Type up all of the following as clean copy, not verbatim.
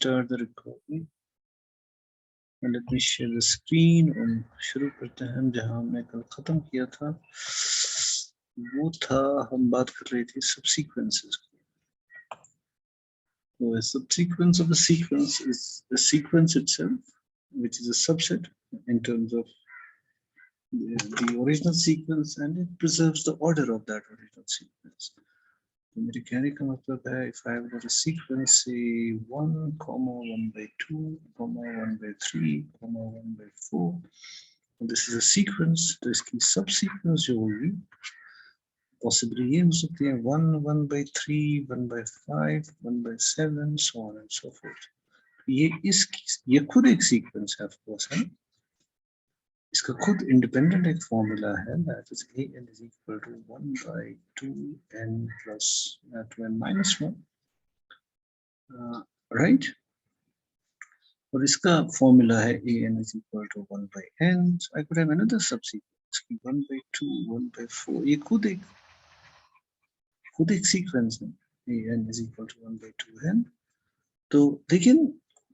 start the recording and let me share the screen और शुरू करते हैं हम जहां हमने कल खत्म किया था वो था हम बात कर रहे थे subsequences की. So a subsequence of a sequence is the sequence itself, which is a subset in terms of the original sequence, and it preserves the order of that original sequence. तो मेरे कहने का मतलब है if I have got a sequence say 1, 1/2, 1/3, 1/4, and this is a sequence, तो इसकी subsequence जो होगी possibly ये हो सकती है 1, 1/3, 1/5, 1/7, so on and so forth. ये खुद एक sequence है of course है. इसका खुद independent एक formula है, that is an is equal to 1/2n plus 2n minus 1, right? और इसका formula है an is equal to 1/n. So I could have another subsequence 1/2, 1/4. ये खुद एक sequence है, an is equal to 1/2n. तो लेकिन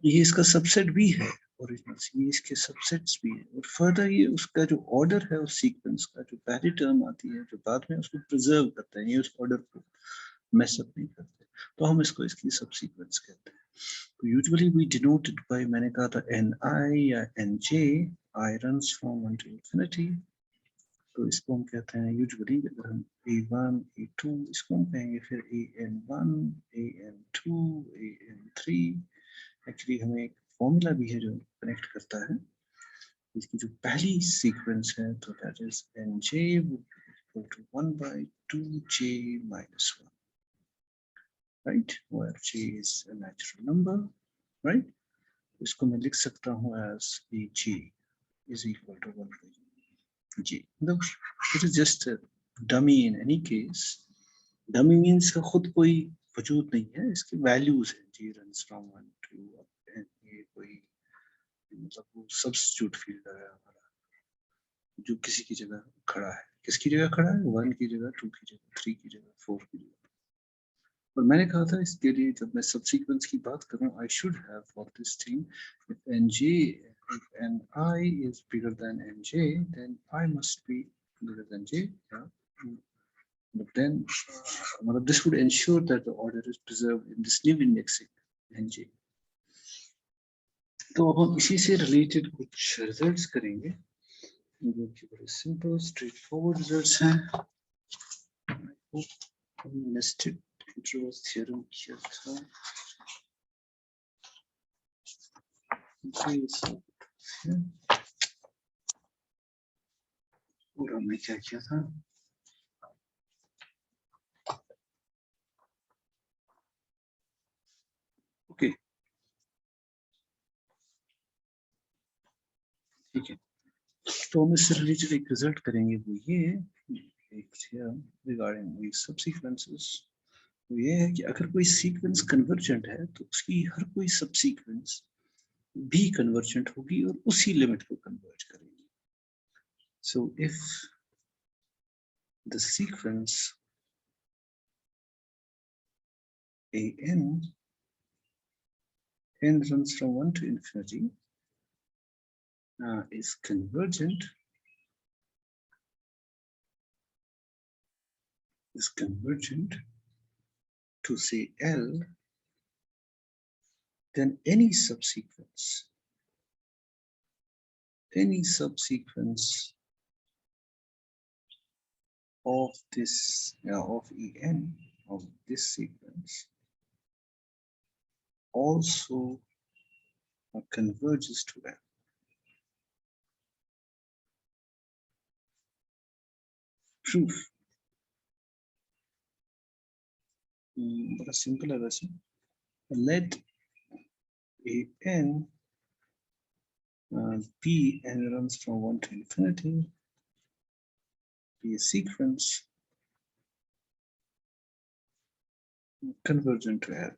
ये इसका subset भी है ओरिजिनल, ये इसके सबसेट्स भी है, और फर्दर ये उसका जो ऑर्डर है उस सीक्वेंस का, जो पहली टर्म आती है जो बाद में उसको प्रिजर्व करते हैं, ये उस ऑर्डर को मेस अप नहीं करते, तो हम इसको इसकी सब सीक्वेंस कहते हैं. तो usually we denote it by, मैंने कहा था ni या nj, i runs from 1 to infinity, तो इसको हम कहते हैं यूजुअली अगर हम a1 a2 इसको हम कहेंगे फिर an1 an2 an3. एक्चुअली हमें एक फॉर्मूला भी है जो कनेक्ट करता है इसकी जो पहली सीक्वेंस है, तो that is nj equal to 1/2j minus 1, right, where j is a natural number, right. इसको मैं लिख सकता हूँ as j is equal to 1/j. It is just a dummy in any case. Dummy means का खुद कोई वजूद नहीं है, इसके वैल्यूज है. j runs from 1 to ये कोई मतलब वो सब्स्टिट्यूट फील्ड है हमारा, जो किसी की जगह खड़ा है. किसकी जगह खड़ा है? 1 की जगह, 2 की जगह, 3 की जगह, 4 की जगह. और मैंने कहा था इसके लिए जब मैं सबसीक्वेंस की बात करूं, I should have for this thing if nj if ni is bigger than nj, then I must be bigger than j. Yeah. But then this would ensure that the order is preserved in this new indexing nj. तो अब हम इसी से related कुछ results करेंगे जो कि बड़े सिंपल स्ट्रेट फॉरवर्ड रिजल्ट्स हैं. नेस्टेड इंटरवल्स थ्योरम किया था, और हमने क्या किया था, ओके ठीक है. तो हम इससे रिलेटेड एक रिजल्ट करेंगे, वो ये एक थ्योरम रिगार्डिंग सबसीक्वेंसेस. तो ये है कि अगर कोई सीक्वेंस कन्वर्जेंट है तो उसकी हर कोई सबसीक्वेंस भी कन्वर्जेंट होगी और उसी लिमिट को कन्वर्ज करेगी. So if the sequence n runs from 1 to infinity is convergent to say L, then any subsequence of this of en of this sequence also converges to L. Proof बड़ा simple है वैसे. Let an be n runs from 1 to infinity be a sequence convergent to L.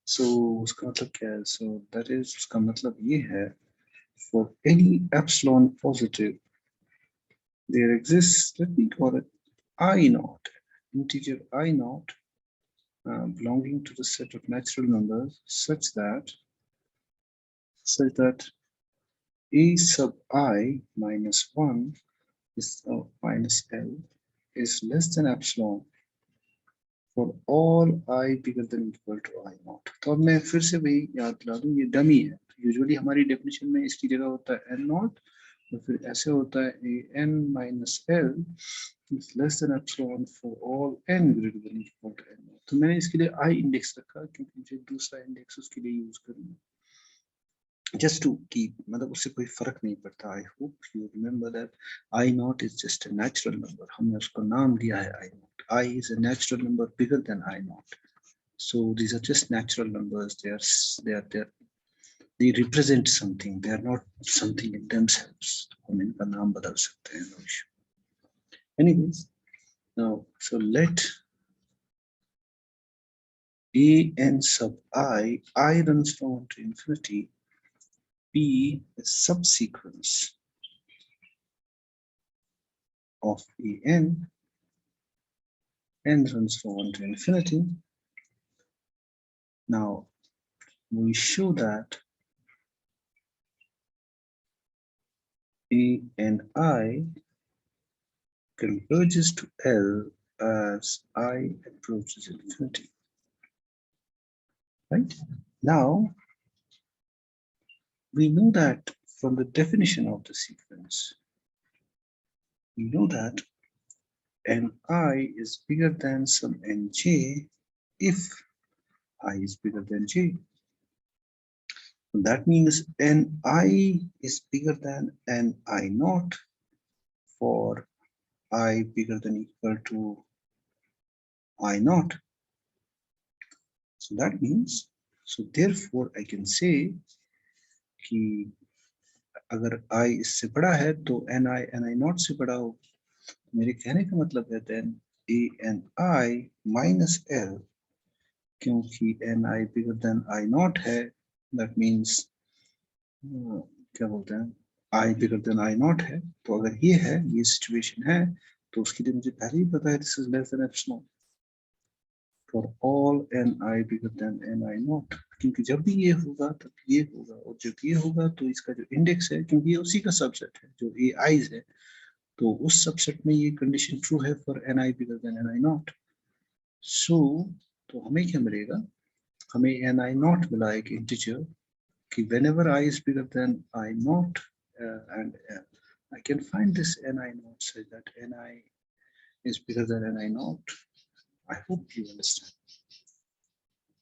So उसका मतलब क्या है? So that is, उसका मतलब ये है, for any epsilon positive there exists, let me call it I naught, integer I naught belonging to the set of natural numbers such that a sub I minus 1 is minus L is less than epsilon for all I bigger than equal to I naught. तो अब मैं फिर से वही याद दिला दूं, ये डमी है. यूजुअली हमारी डेफिनेशन में इसकी जगह होता है n नॉट और फिर ऐसे होता है a n minus L is less than epsilon for all n greater than equal to n naught. तो मैंने इसके लिए I इंडेक्स रखा क्योंकि मुझे दूसरा इंडेक्स उसके लिए यूज करना है. Just to keep, मतलब उससे कोई फर्क नहीं पड़ता. I hope you remember that I naught is just a natural number. हमने उसको नाम दिया है I naught. I is a natural number bigger than I naught. So these are just natural numbers. They represent something. They are not something in themselves. हम इनका नाम बदल सकते हैं. No issue. Anyways, now so let a n sub I runs from to infinity, be a subsequence of a n runs from 1 to infinity. Now we show that a and I converges to L as I approaches infinity. Right? Now we know that from the definition of the sequence, we know that Ni is bigger than some Nj if I is bigger than J. That means Ni is bigger than Ni naught for I bigger than equal to I naught. So that means, so therefore I can say कि अगर I इससे बड़ा है तो Ni naught से बड़ा हो. मेरे कहने का मतलब है then a n I minus L, क्योंकि Ni bigger than I naught है, that means क्या बोलते हैं I bigger than I naught है. तो अगर ये है, ये सिचुएशन है, तो उसके लिए मुझे पहले ही पता है this is less than epsilon for all Ni bigger than Ni naught. क्योंकि जब भी ये होगा तब ये होगा, और जब ये होगा तो इसका जो इंडेक्स है, क्योंकि ये उसी का सबसेट है जो ए आईज है, तो उस सबसेट में ये कंडीशन ट्रू है for Ni bigger than Ni naught. सो तो हमें क्या मिलेगा, हमें Ni naught मिला एक इंटीजर कि whenever I is bigger than I naught and I can find this Ni naught such that Ni is bigger than Ni naught. I hope you understand.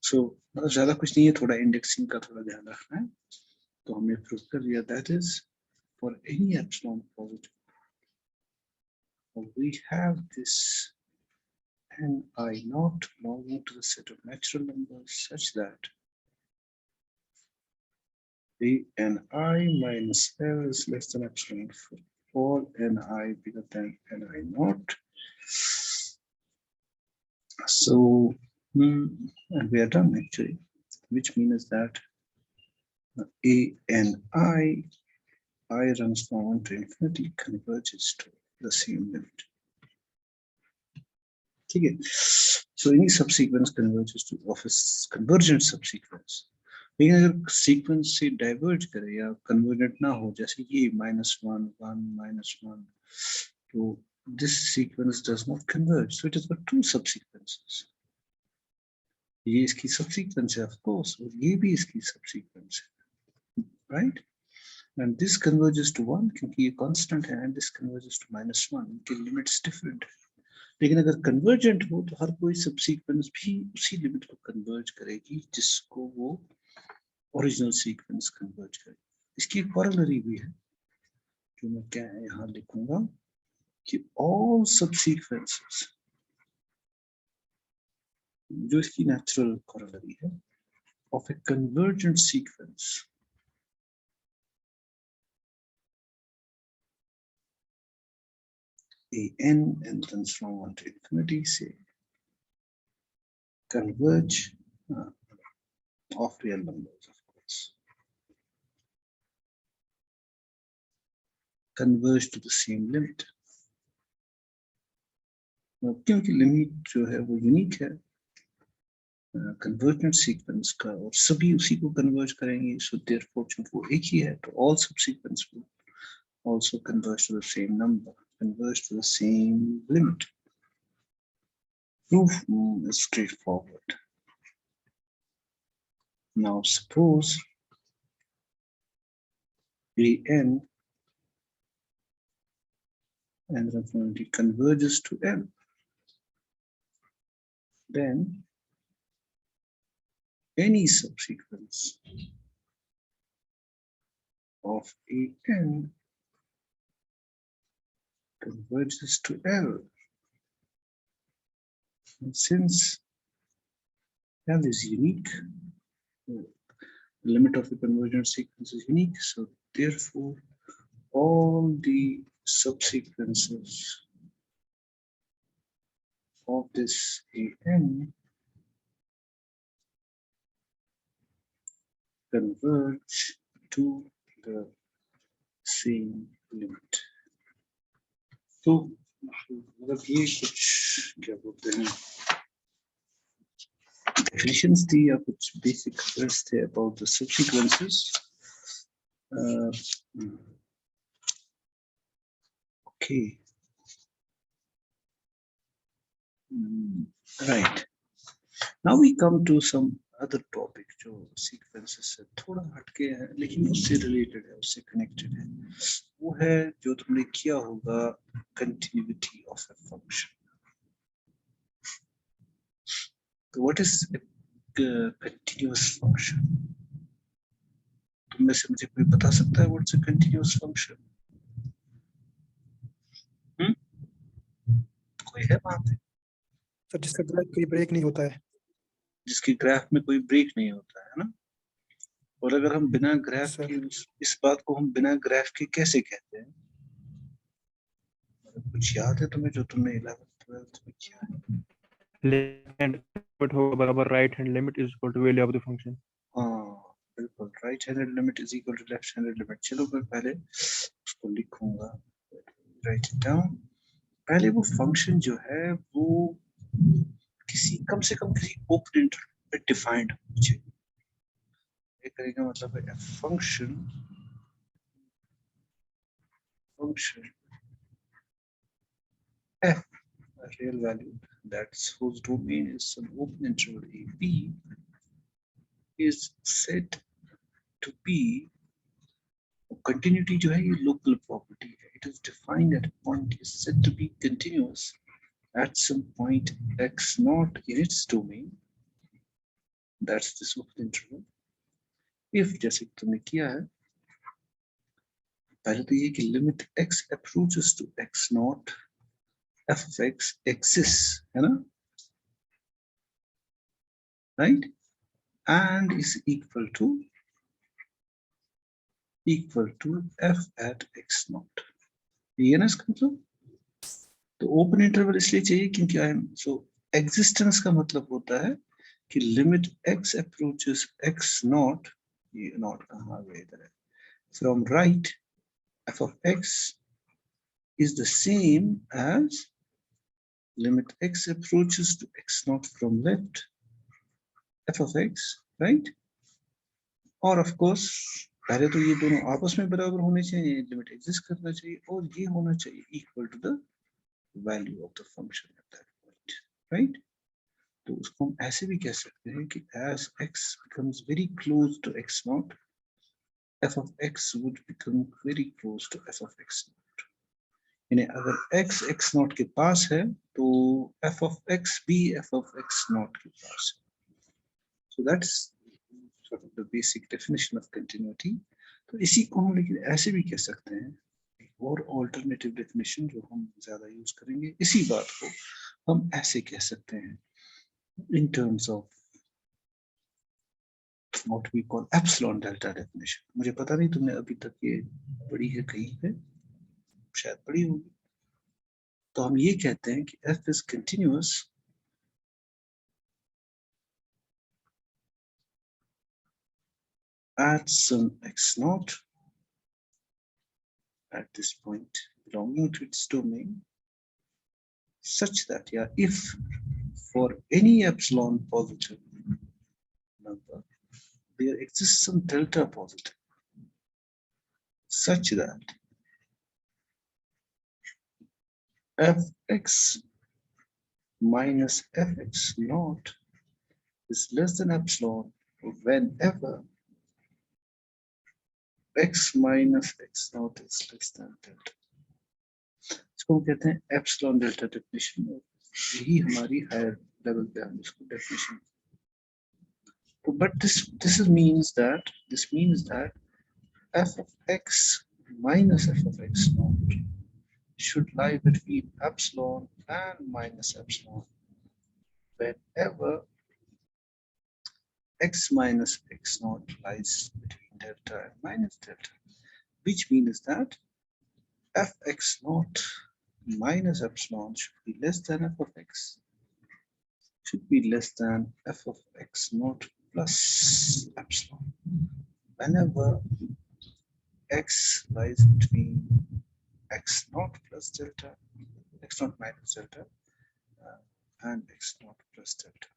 So मतलब ज्यादा कुछ नहीं है, थोड़ा इंडेक्सिंग का थोड़ा ध्यान रखना है. तो हमने प्रूव कर दिया that is for any epsilon positive we have this Ni naught belonging to the set of natural numbers such that a Ni minus L is less than epsilon for all Ni bigger than Ni naught. So and we are done actually, which means that a Ni I runs from 1 to infinity converges to the same limit. ठीक है. So any subsequence converges to of a convergent subsequence. लेकिन अगर sequence से diverge करे या convergent ना हो, जैसे ये -1 1 -1, तो this sequence does not converge, so it has got two subsequences. ये इसकी subsequence है of course, और ये भी इसकी subsequence है, right? And this converges to 1 क्योंकि ये constant है, and this converges to -1. इनके limits different है. लेकिन अगर कन्वर्जेंट हो तो हर कोई सबसीक्वेंस भी उसी लिमिट को कन्वर्ज करेगी जिसको वो ओरिजिनल सीक्वेंस कन्वर्ज करे. इसकी कॉरोलरी भी है जो मैं क्या यहाँ लिखूंगा कि ऑल सबसीक्वेंसेस, जो इसकी नेचुरल कॉरोलरी है of A convergent sequence a n and runs from 1 to infinity say converge of real numbers, of course, converge to the same limit. क्योंकि लिमिट जो है वो यूनिक है कन्वर्जेंट सीक्वेंस का और सभी उसी को कन्वर्ज करेंगे, सो देयरफॉर चूंकि वो एक ही है तो all subsequence will also converge to the same number, converge to the same limit. Proof is straightforward. Now suppose an and the converges to L, then any subsequence of an converges to L. And since L is unique, the limit of the convergent sequence is unique, so therefore all the subsequences of this an converge to the same limit. तो मतलब ये कुछ क्या बोलते हैं definitions थी या कुछ basic words थे about the subsequences. Okay. Right. Now we come to some other topic जो sequences से थोड़ा हटके है लेकिन उससे related है, उससे connected है. वो है जो तुमने किया होगा continuity of a function. So what is a continuous function? तुम में से मुझे कोई बता सकता है what's a continuous function? कोई है वहाँ पे? सर जिसका ग्राफ कोई ब्रेक नहीं होता है, जिसकी ग्राफ में कोई ब्रेक नहीं होता है ना. और अगर हम बिना ग्राफ के इस बात को हम बिना ग्राफ के कैसे कहते हैं? कुछ याद है तुम्हें जो तुमने 11th 12th में किया है? लेफ्ट हैंड लिमिट होगा बराबर right hand limit is equal to value of the function. हाँ बिल्कुल, right handed limit is equal to left handed limit. चलो मैं पहले उसको लिखूंगा, राइट इट डाउन. पहले वो फंक्शन जो है वो किसी कम से कम किसी ओपन इंटरवल पे डिफाइंड होना चाहिए. ये करेगा मतलब है function f, a real value that's whose domain is some open interval a b is said to be continuity जो है ये local property है. It is defined at a point is said to be continuous at some point x naught in its domain. That's this open interval. If जैसे तुमने किया है पहले तो ये कि limit x approaches to x naught f of x exists है ना, right, and is equal to f at x naught. ये ना इसका मतलब. तो ओपन इंटरवल इसलिए चाहिए क्योंकि आई एम सो एग्जिस्टेंस का मतलब होता है कि limit x approaches x not, ये नॉट कहाँ गया इधर है, from right f of x is the same as limit x approaches to x naught from left f of x, right. और ऑफ कोर्स पहले तो ये दोनों आपस में बराबर होने चाहिए, लिमिट एग्जिस्ट करना चाहिए और ये होना चाहिए equal to the value of the function at that point, right? तो उसको हम ऐसे भी कह सकते हैं कि as x becomes very close to x naught, f of x would become very close to f of x naught. यानी अगर x x naught के पास है तो f of x भी f of x naught के पास है. So that's sort of the basic definition of continuity. तो इसी को हम लेकिन ऐसे भी कह सकते हैं, और ऑल्टरनेटिव डेफिनेशन जो हम ज्यादा यूज करेंगे, इसी बात को हम ऐसे कह सकते हैं in terms of what we call epsilon delta definition. मुझे पता नहीं तुमने अभी तक ये पढ़ी है कहीं पे, शायद पढ़ी होगी. तो हम ये कहते हैं कि f is continuous at some x naught at this point belonging to its domain such that, yeah, if for any epsilon positive number there exists some delta positive, such that fx minus fx naught is less than epsilon whenever x minus x naught is less than delta. इसको हम कहते हैं epsilon delta definition, यही हमारी higher level पे हम इसको definition. तो but this means that f of x minus f of x naught should lie between epsilon and minus epsilon whenever x minus x naught lies between delta and minus delta, which means that fx naught minus epsilon should be less than f of x, should be less than f of x naught plus epsilon whenever x lies between x naught plus delta, x naught minus delta and x naught plus delta.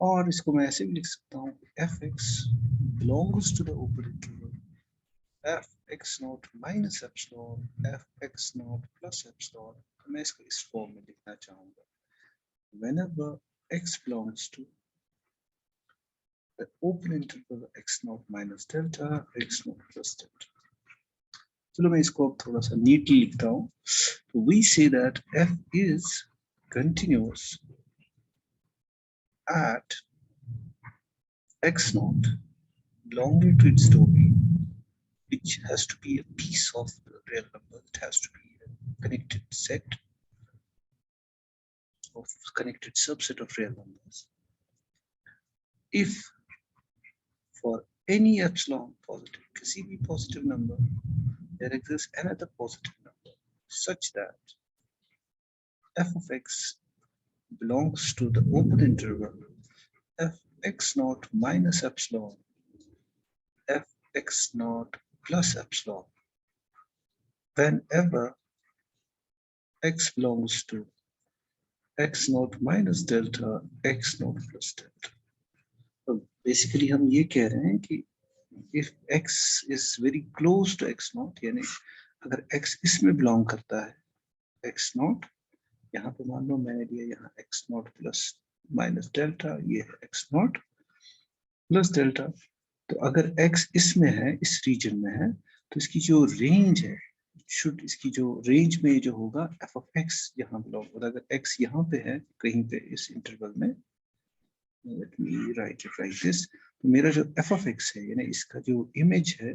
और इसको मैं ऐसे भी लिख सकता हूँ fx belongs to the open interval fx naught minus epsilon fx naught plus epsilon. मैं इसको इस फॉर्म में लिखना चाहूँगा whenever x belongs to the open interval x naught minus delta x naught plus delta. चलो मैं इसको अब थोड़ा सा नीटली लिखता हूँ. So we say that f is continuous at x naught belonging to its domain, which has to be a piece of the real number. It has to be a connected set of connected subset of real numbers. If for any epsilon positive, किसी भी positive number, there exists another positive number such that f of x belongs to the open interval fx naught minus epsilon fx naught plus epsilon whenever x belongs to x naught minus delta x naught plus delta. So basically हम ये कह रहे हैं कि if x is very close to x naught, यानी अगर x इसमें belong करता है x naught, यहाँ पे मान लो मैंने दिया यहाँ x naught plus minus delta, ये है x naught plus delta. तो अगर x इसमें है, इस रीजन में है, तो इसकी जो रेंज है, शुड इसकी जो रेंज में जो होगा f of x यहाँ belong, और अगर x यहाँ पे है कहीं पे इस इंटरवल में, let me write it like this, तो मेरा जो f of x है यानी इसका जो इमेज है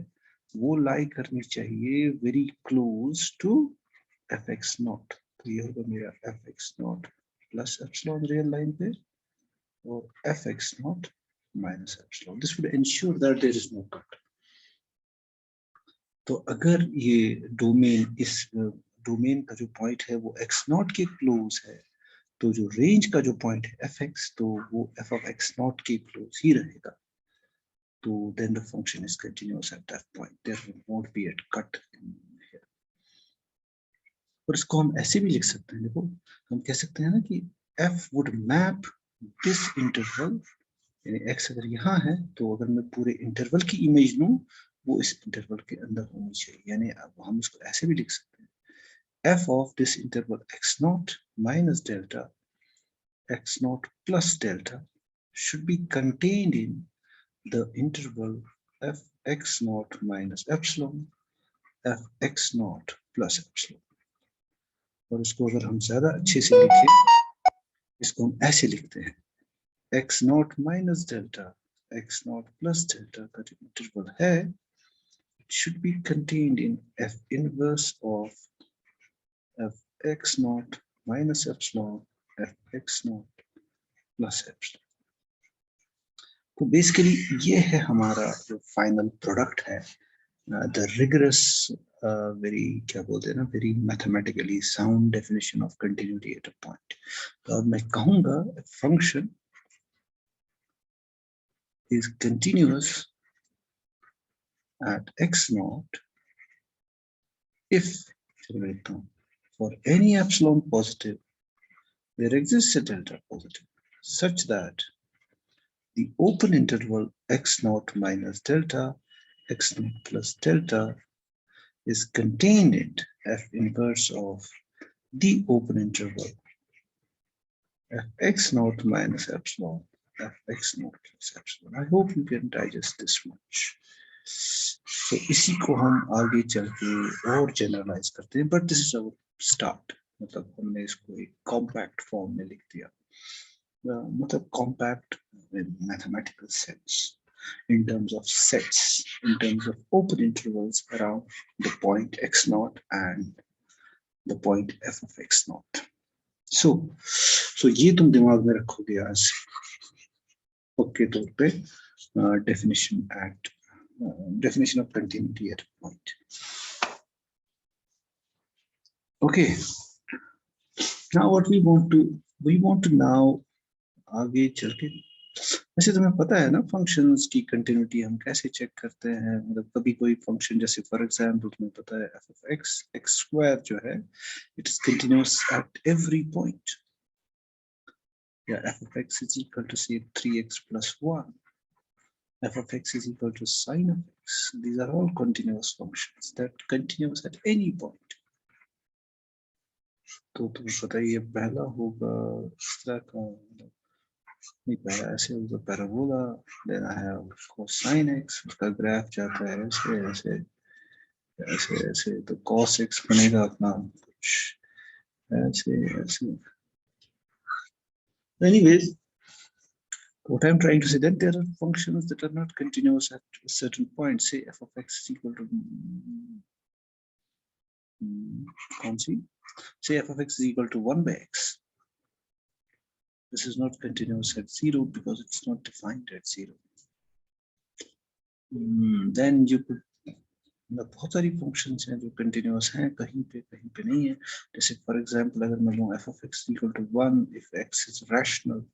वो लाई करनी चाहिए very close to fx naught. तो ये होगा मेरा fx naught plus epsilon real line पे और fx naught minus epsilon. This would ensure that there is no cut. तो अगर ये डोमेन इस डोमेन का जो पॉइंट है वो x naught के क्लोज है, तो जो रेंज का जो पॉइंट है fx, तो वो f of x naught के क्लोज ही रहेगा. तो then the function is continuous at that point. There won't be a cut in here. और इसको हम ऐसे भी लिख सकते हैं, देखो हम कह सकते हैं ना कि f would map this interval, यानी x अगर यहाँ है तो अगर मैं पूरे इंटरवल की इमेज लूं वो इस इंटरवल के अंदर होनी चाहिए. यानी अब हम इसको ऐसे भी लिख सकते हैं f of this interval x naught minus delta x naught plus delta should be contained in the interval fx naught minus epsilon fx naught plus epsilon. और इसको अगर हम ज्यादा अच्छे से लिखें, इसको हम ऐसे लिखते हैं x naught minus delta x naught plus delta का जो इंटरवल है it should be contained in f inverse of fx naught minus epsilon fx naught plus epsilon. तो बेसिकली ये है हमारा जो फाइनल प्रोडक्ट है, the rigorous very क्या बोलते हैं ना, very mathematically sound definition of continuity at a point. तो अब मैं कहूँगा function is continuous at x naught if for any epsilon positive there exists a delta positive such that the open interval x naught minus delta x naught plus delta is contained in f inverse of the open interval fx naught minus epsilon fx naught plus epsilon. I hope you can digest this much. So इसी को हम आगे चल के और generalise करते हैं, but this is our start. मतलब हमने इसको एक कॉम्पैक्ट फॉर्म में लिख दिया, मतलब compact in mathematical sense, in terms of sets, in terms of open intervals around the point x naught and the point f of x naught. So ये तुम दिमाग में रखोगे आज पक्के तौर पे definition of continuity at a point. Okay, now what we want to now आगे चल के, वैसे तुम्हें पता है ना फंक्शंस की कंटिन्यूटी हम कैसे चेक करते हैं. मतलब कभी कोई फंक्शन जैसे फॉर एग्जांपल तुम्हें पता है f of x स्क्वायर जो है it is continuous at every point. या f of x is equal to say 3x plus 1, f of x is equal to sine of x. These are all continuous functions that continues at any point. तो तुम्हें पता है ये पहला होगा इस तरह का, नहीं पहला ऐसे होगा parabola, then I have cosine x, उसका ग्राफ जाता है ऐसे ऐसे ऐसे ऐसे, तो cos x बनेगा अपना कुछ ऐसे ऐसे. Anyways, what I'm trying to say that there are functions that are not continuous at a certain point. Say f of x is equal to say f of x is equal to 1 by x. This is not continuous at 0 because it's not defined at 0. Then you could, बहुत सारी functions हैं जो continuous हैं, कहीं पे नहीं है. जैसे for example अगर मैं लूँ f of x is equal to 1 if x is rational,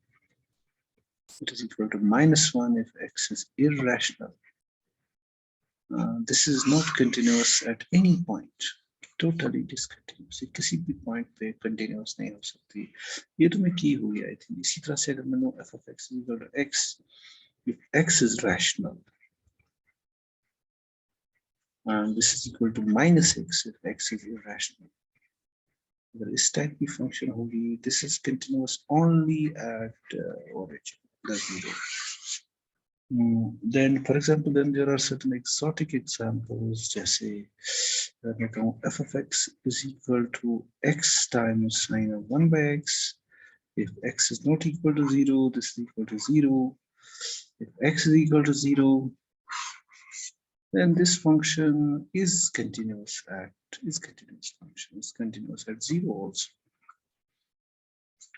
it is equal to -1 if x is irrational. This is not continuous at any point. Totally discontinuous. किसी भी point पे continuous नहीं हो सकती. ये तो मैं की हुई आई थी. इसी तरह से अगर मैं लूँ f of x is equal to x if x is rational, and this is equal to -x if x is irrational. अगर इस टाइप की function होगी, this is continuous only at origin, the 0. Then for example, then there are certain exotic examples, जैसे मैं कहूँ f of x is equal to x times sine of 1 by x. If x is not equal to 0, this is equal to 0. If x is equal to 0, then this function is continuous at 0 also.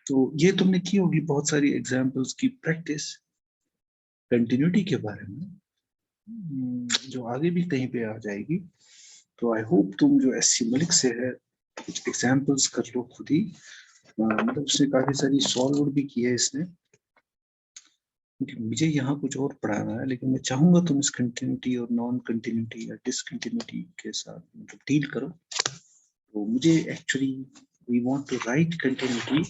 तो ये तुमने की होगी बहुत सारी examples की practice continuity के बारे में, जो आगे भी कहीं पे आ जाएगी. तो आई होप तुम जो एससी मलिक से है कुछ एग्जांपल्स कर लो खुद ही. मतलब उसने काफी सारी सॉल्व भी की है इसने, मुझे यहाँ कुछ और पढ़ाना है, लेकिन मैं चाहूंगा तुम इस कंटिन्यूटी और नॉन कंटिन्यूटी या डिसकंटिन्यूटी के साथ मतलब डील करो. तो मुझे actually we want to write continuity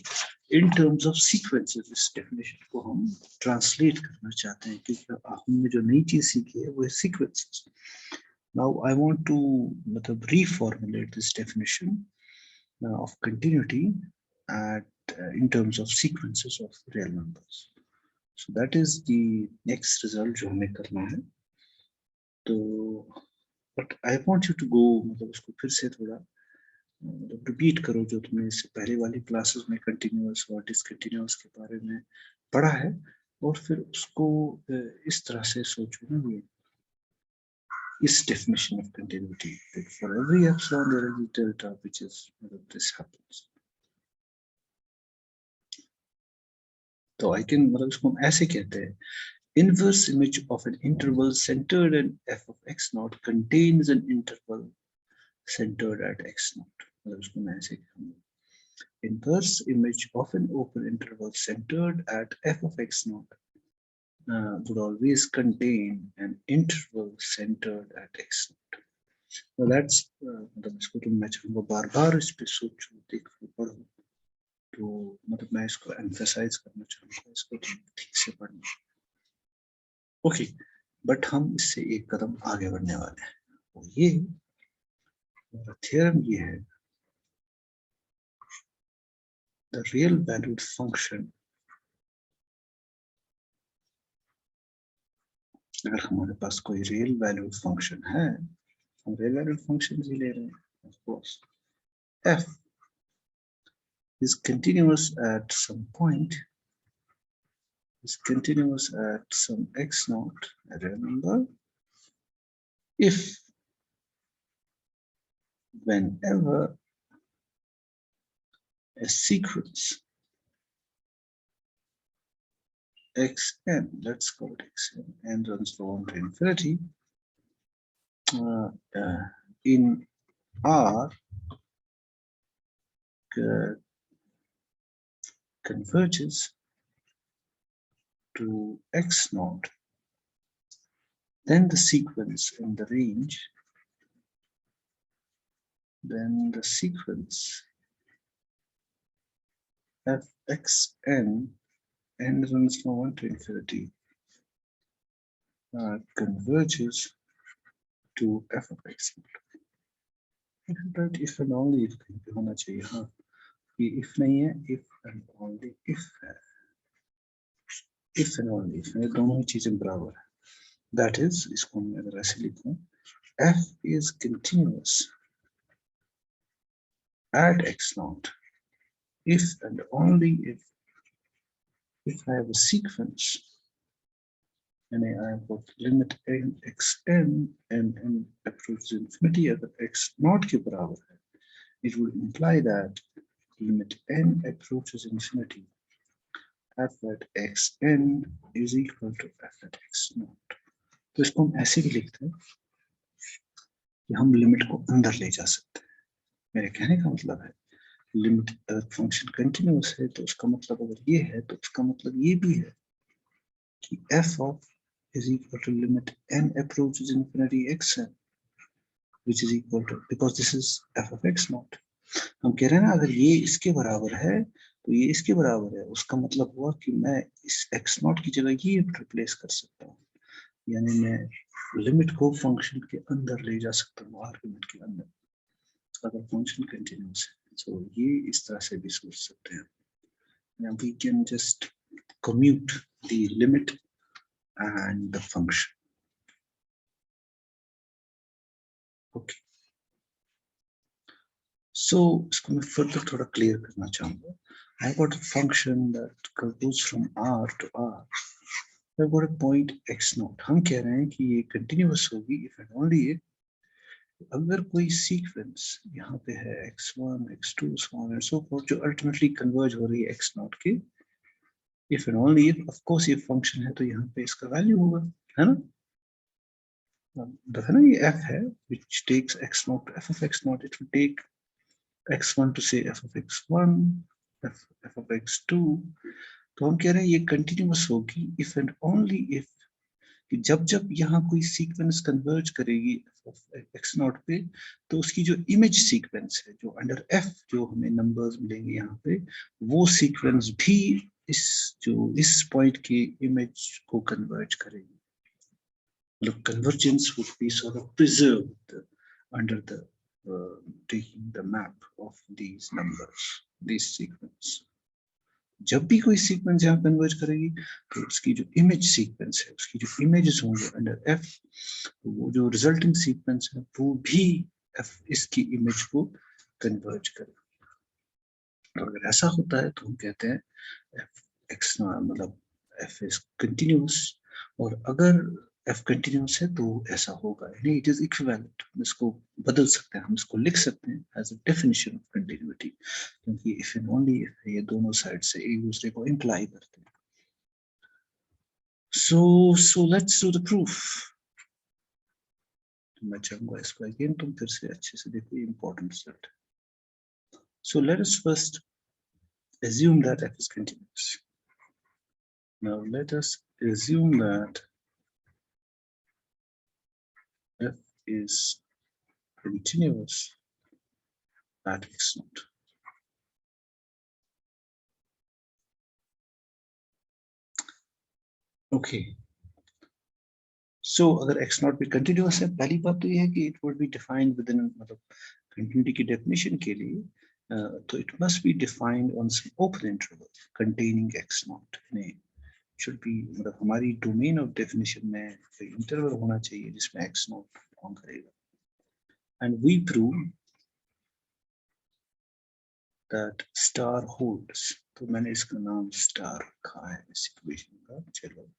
in terms of sequences. इस definition को हम translate करना चाहते हैं क्योंकि हमने जो नई चीज सीखी है वो है sequences. Now I want to मतलब reformulate this definition of continuity at in terms of sequences of real numbers. So that is the next result जो हमें करना है. तो but I want you to go मतलब उसको फिर से थोड़ा रिपीट करो जो तुमने इससे पहले वाली क्लासेस में कंटिन्यूअस और डिसकंटिन्यूअस के बारे में पढ़ा है, और फिर उसको इस तरह से सोचो ना, ये इस definition of continuity for every epsilon there is a delta which is this happens. तो आई कैन मतलब इसको हम ऐसे कहते हैं, inverse image of an interval centered in f of x naught contains an interval centered at x naught. मतलब इसको मैं ऐसे कहूँगा, inverse image of an open interval centered at f of x naught would always contain an interval centered at x naught. Well, that's मतलब इसको तो मैं चाहूँगा बार बार इस पे सोचो, देखो, पढ़ो. तो मतलब मैं इसको एम्फेसाइज करना चाहूँगा, इसको ठीक से पढ़ना। ओके, बट हम इससे एक कदम आगे बढ़ने वाले हैं। तो ये थ्योरम ये है, द रियल वैल्यूड फंक्शन, अगर हमारे पास कोई रियल वैल्यूड फंक्शन है, हम रियल वैल्यूड फंक्शन ही ले रहे हैं, of course f is continuous at some point, is continuous at some x naught. Remember, if whenever a sequence xn, let's call it xn, n runs from 1 to infinity, in R converges to x naught, then the sequence in the range, then the sequence fxn, n runs from 1 to infinity, converges to f of x naught. But if and only if कहीं पे होना चाहिए, हाँ ये if नहीं है, if and only if है, if and only if है, दोनों ही चीजें बराबर है। That is, इसको मैं अगर ऐसे लिखूं, f is continuous at x naught if and only if I have a sequence and I have got limit n xn and n approaches infinity अगर x naught के बराबर है, it would imply that limit n approaches infinity, f at xn is equal to f at x naught. तो इसको हम ऐसे भी लिखते हैं कि हम लिमिट को अंदर ले जा सकते हैं। मेरे कहने का मतलब है, लिमिट फंक्शन कंटिन्यूअस है तो उसका मतलब अगर ये है तो उसका मतलब ये भी है कि f of is equal to limit n approaches infinity xn, which is equal to, because this is f of x naught. हम कह रहे हैं ना, अगर ये इसके बराबर है तो ये इसके बराबर है, उसका मतलब हुआ कि मैं इस x naught की जगह ये रिप्लेस कर सकता हूँ, यानी मैं लिमिट को फंक्शन के अंदर ले जा सकता हूँ, आर्गुमेंट के अंदर, अगर फंक्शन कंटिन्यूअस है। So ये इस तरह से भी सोच सकते हैं। Now we can just commute the limit and the function. Okay. So इसको मैं further थोड़ा clear करना चाहूँगा। I got a function that goes from R to R. I got a point x naught. हम कह रहे हैं कि ये continuous होगी if and only if अगर कोई सीक्वेंस यहाँ पे है x1, x2, so on and so forth, जो ultimately converge हो रही है x naught के, if and only if, of course ये function है तो यहाँ पे इसका वैल्यू होगा, है ना? देखो ना, ये f है which takes x naught to f of x naught, it will take x1 to say f of x1, f of x2, तो हम कह रहे हैं ये कंटिन्यूअस होगी if and only if, कि जब जब यहाँ कोई सीक्वेंस कन्वर्ज करेगी x नॉट पे, तो उसकी जो इमेज सीक्वेंस है जो अंडर f जो हमें नंबर्स मिलेंगे यहाँ पे, वो सीक्वेंस भी इस पॉइंट की इमेज को कन्वर्ज करेगी। मतलब convergence would be sort of preserved under the taking the map of these numbers, these sequence. जब भी कोई सीक्वेंस यहाँ कन्वर्ज करेगी तो उसकी जो इमेज सीक्वेंस है, उसकी जो इमेजेस होंगे अंडर f, तो वो जो रिजल्टिंग सीक्वेंस है वो भी f इसकी इमेज को कन्वर्ज करेगा। अगर ऐसा होता है तो हम कहते हैं f x मतलब f is continuous, और अगर f continuous है तो ऐसा होगा, यानी it is equivalent। हम इसको बदल सकते हैं, हम इसको लिख सकते हैं as a definition of continuity, क्योंकि if and only if ये दोनों साइड से एक दूसरे को imply करते हैं। So let's do the proof. मैं चाहूंगा इसको again तुम फिर से अच्छे से देखो, important result। So let us first assume that f is continuous. Now let us assume that f is continuous at x naught. Okay so अगर x नॉट भी कंटिन्यूअस है, पहली बात तो ये है कि it would be defined within, मतलब कंटिन्यूटी की डेफिनेशन के लिए तो it must be defined on some open interval containing x nought. Should be, मतलब हमारी डोमेन ऑफ डेफिनेशन में कोई इंटरवल होना चाहिए जिसमें x नॉट बिलोंग करेगा। And we prove that star holds, तो मैंने इसका नाम स्टार रखा है इस इक्वेशन का। चलो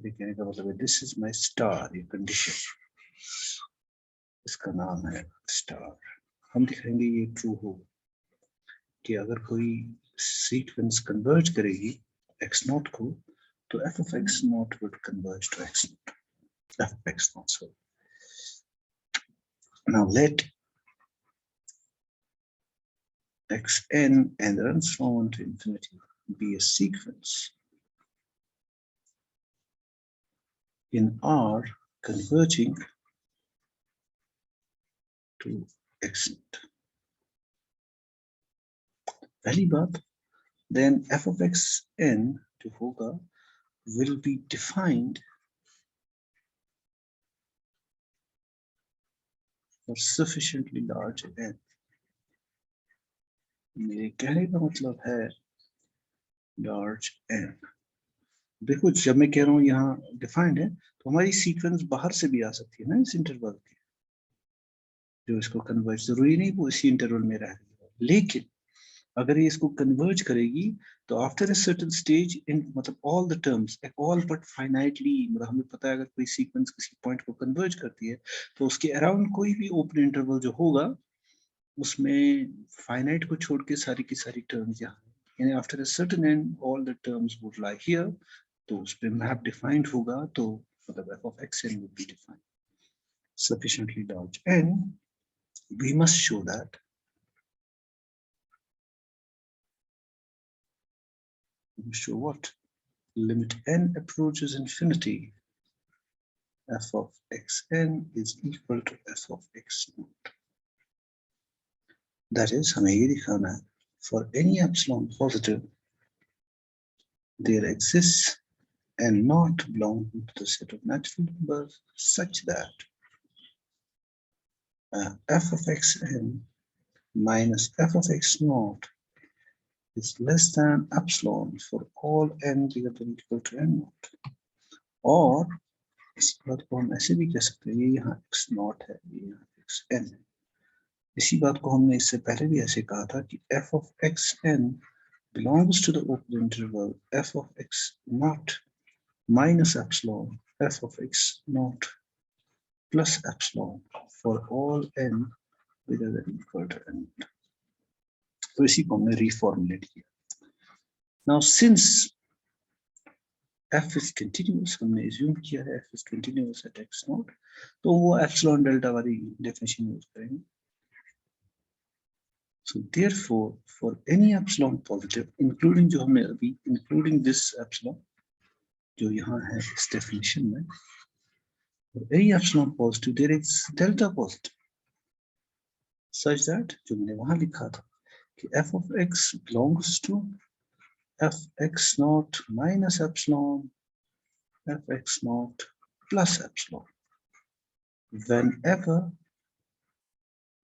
कहने का मतलब है दिस इज माय स्टार, ये कंडीशन, इसका नाम है स्टार। हम दिखाएंगे ये ट्रू हो कि अगर कोई सीक्वेंस कन्वर्ज करेगी x नॉट को, तो f of x not would converge to x not, f of x not. So now let xn and runs on to infinity be a sequence in R converging to x naught. पहली बात, then f of x n जो होगा will be defined for sufficiently large n. मेरे कहने का मतलब है large n। देखो जब मैं कह रहा हूँ यहाँ डिफाइंड है, तो हमारी सीक्वेंस बाहर से भी आ सकती है ना इस इंटरवल के, जो इसको कन्वर्ज, जरूरी नहीं वो इसी इंटरवल में रह, लेकिन अगर ये इसको कन्वर्ज करेगी तो आफ्टर अ सर्टेन स्टेज इन, मतलब all the terms, all but finitely, मतलब हमें पता है अगर कोई सीक्वेंस किसी पॉइंट को कन्वर्ज करती है तो उसके अराउंड कोई भी ओपन इंटरवल जो होगा उसमें फाइनाइट को छोड़ के सारी की सारी टर्म्स यहाँ, यानी after a certain and all the terms would lie here, तो उस पे मैप डिफाइंड होगा, तो मतलब f of x n would be defined sufficiently large, and we must show that show what limit n approaches infinity, f of xn is equal to f of x naught. That is, हमें ये दिखाना है for any epsilon positive there exists and not belong to the set of natural numbers such that f of xn minus f of x naught is less than epsilon for all n bigger than or equal to n naught. और इस बात को हम ऐसे भी कह सकते हैं, ये यहाँ x naught है, ये यहाँ xn है। इसी बात को हमने इससे पहले भी ऐसे कहा था कि f of xn belongs to the open interval f of x naught minus epsilon f of x naught plus epsilon for all n bigger than or equal to n. तो इसी को हमने reformulate किया। Now since f is continuous, हमने assume किया है f is continuous at x naught, तो वो epsilon delta वाली definition यूज करेंगे। So therefore, for any epsilon positive, including जो हमने अभी, including this epsilon जो यहाँ है इस definition में, for any epsilon positive there is delta positive, such that जो मैंने वहाँ लिखा था कि f of x belongs to f x naught minus epsilon f x naught plus epsilon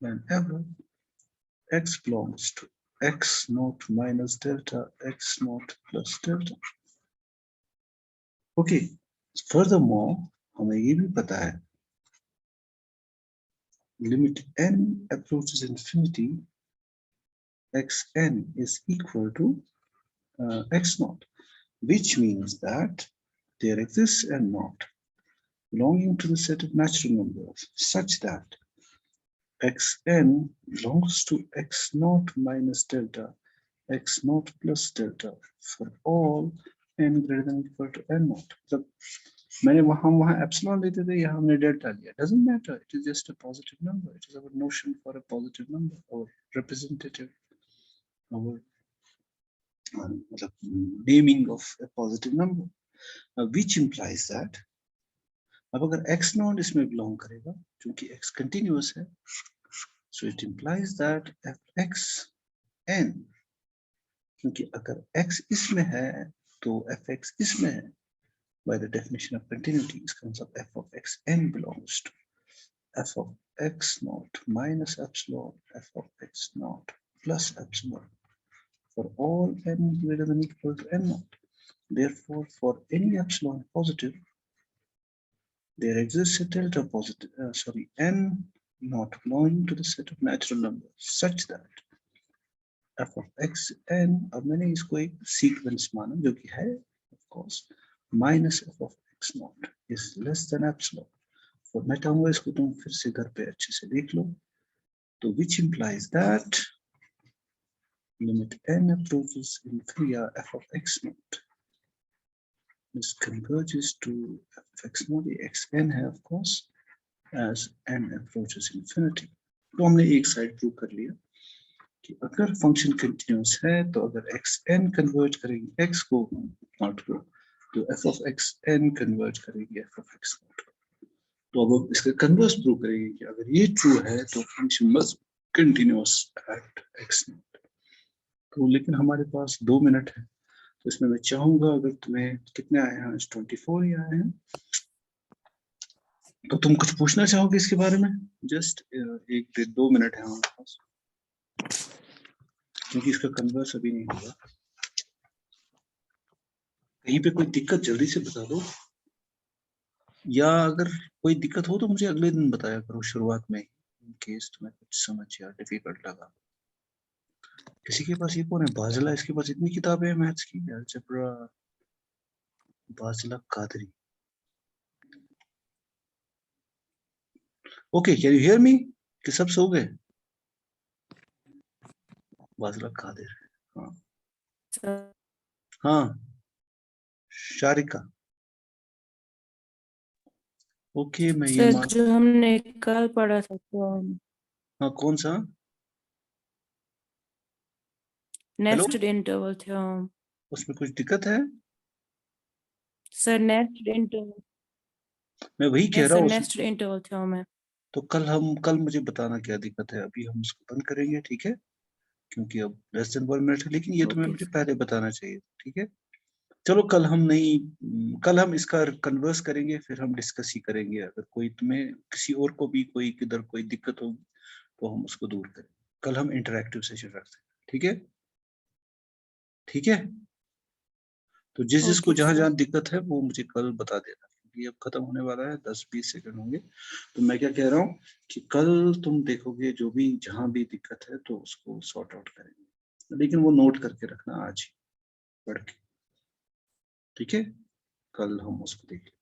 whenever x belongs to x naught minus delta x naught plus delta. Okay, furthermore हमें ये भी पता है limit n approaches infinity xn is equal to x naught, which means that there exists n naught belonging to the set of natural numbers such that xn belongs to x naught minus delta x naught plus delta for all n greater than or equal to n naught. मतलब मैंने वहाँ epsilon लेते थे, यहाँ हमने delta लिया. Doesn't matter. It is just a positive number. It is our notion for a positive number, our representative, our naming of a positive number, which implies that अब अगर x naught इसमें belong करेगा, क्योंकि x continuous है, so it implies that fx n, क्योंकि अगर x इसमें है तो fx इसमें है, by the definition of continuity, इसका मतलब f of x n belongs to f of x naught minus epsilon f of x naught plus epsilon for all n greater than or equal to n naught. Therefore, for any epsilon positive, there exists a delta positive, n not belonging to the set of natural numbers such that f of x n, अब मैंने इसको एक sequence माना जो कि है of course minus f of x naught is less than epsilon. और मैं चाहूंगा इसको तुम फिर से घर पे अच्छे से देख लो, तो which implies that limit n approaches infinity f of x naught this converges to f of x naught, x n है of course as n approaches infinity. तो हमने एक साइड प्रूव कर लिया कि अगर फंक्शन कंटिन्यूअस है तो अगर x n कन्वर्ट करेगी x को नॉट को, तो f of x n convert करेगी f of x नॉट को. तो अब इसका कन्वर्स प्रूव करेगी कि अगर ये ट्रू है तो function must continuous at x not. तो लेकिन हमारे पास 2 मिनट है, तो इसमें मैं चाहूंगा अगर तुम्हें कितने आए हैं, 24 ही आए हैं, तो तुम कुछ पूछना चाहोगे इसके बारे में? जस्ट 1-2 मिनट है हमारे पास, क्योंकि इसका कन्वर्स अभी नहीं होगा. कहीं पे कोई दिक्कत जल्दी से बता दो, या अगर कोई दिक्कत हो तो मुझे अगले दिन बताया करो शुरुआत में, इन केस तुम्हें कुछ समझ या डिफिकल्ट लगा. किसी के पास ये कौन है बाजला, इसके पास इतनी किताबें हैं मैथ्स की, अलजेब्रा, बाजला Qadri. Okay, can you hear me? कि सब सो गए? बाजला कादिर, हाँ हाँ शारिका. ओके मैं ये सर जो हमने कल पढ़ा था तो हाँ कौन सा? Nested interval theorem. उसमें कुछ दिक्कत है? सर नेस्टेड इंटरवल, मैं वही कह रहा हूँ. नेस्टेड इंटरवल थ्योरम है. तो कल मुझे बताना क्या दिक्कत है. अभी हम उसको बंद करेंगे, ठीक है, क्योंकि अब लेस देन 1 मिनट है, लेकिन ये तुम्हें मुझे पहले बताना चाहिए, ठीक है. चलो कल हम इसका कन्वर्स करेंगे, फिर हम डिस्कस ही करेंगे. अगर कोई तुम्हें किसी और को भी कोई किधर कोई दिक्कत होगी तो हम उसको दूर करें. कल हम इंटरैक्टिव सेशन रखते हैं, ठीक है? ठीक है, तो जिसको Okay, जहां sir. जहां दिक्कत है वो मुझे कल बता देना, क्योंकि अब खत्म होने वाला है, 10-20 सेकंड होंगे. तो मैं क्या कह रहा हूँ कि कल तुम देखोगे जो भी जहां भी दिक्कत है तो उसको सॉर्ट आउट करेंगे, लेकिन वो नोट करके रखना आज ही पढ़ के, ठीक है? कल हम उसको देख लेंगे.